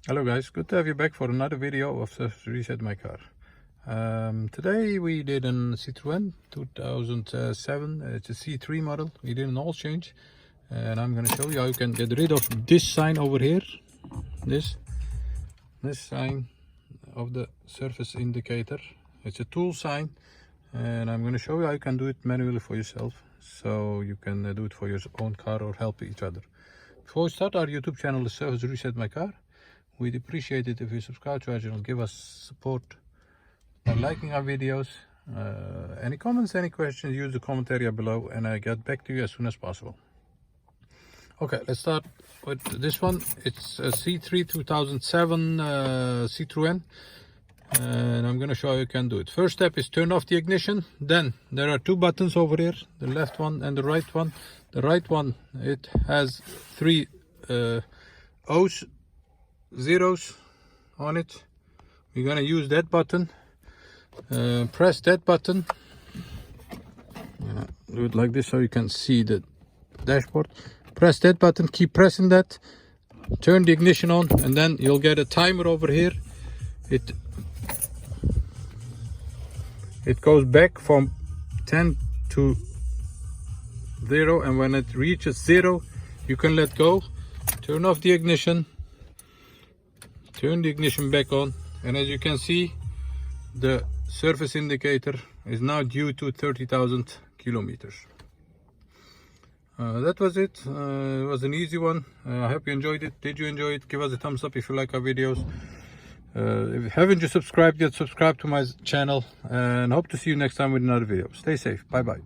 Hello guys, good to have you back for another video of Reset My Car. Today we did a Citroen 2007, it's a C3 model. We did an oil change and I'm going to show you how you can get rid of this sign over here. This sign of the surface indicator. It's a tool sign and I'm going to show you how you can do it manually for yourself. So you can do it for your own car or help each other. Before we start, our YouTube channel is Service Reset My Car. We'd appreciate it if you subscribe to our channel, give us support by liking our videos. Any comments, any questions, use the comment area below and I get back to you as soon as possible. Okay, let's start with this one. It's a C3 2007 Citroen and I'm going to show you how you can do it. First step is turn off the ignition. Then there are two buttons over here, the left one and the right one. The right one, it has three O's, zeros on it. We're gonna use that button. Press that button. Do it like this so you can see the dashboard. Press that button, keep pressing that. Turn the ignition on and then you'll get a timer over here. It goes back from 10 to 0, and when it reaches 0 you can let go. Turn off the ignition, turn the ignition back on, and as you can see the surface indicator is now due to 30,000 kilometers. That was it. It was an easy one. I hope you enjoyed it. Did you enjoy it? Give us a thumbs up if you like our videos. If you haven't just subscribed yet, subscribe to my channel and hope to see you next time with another video. Stay safe. Bye bye.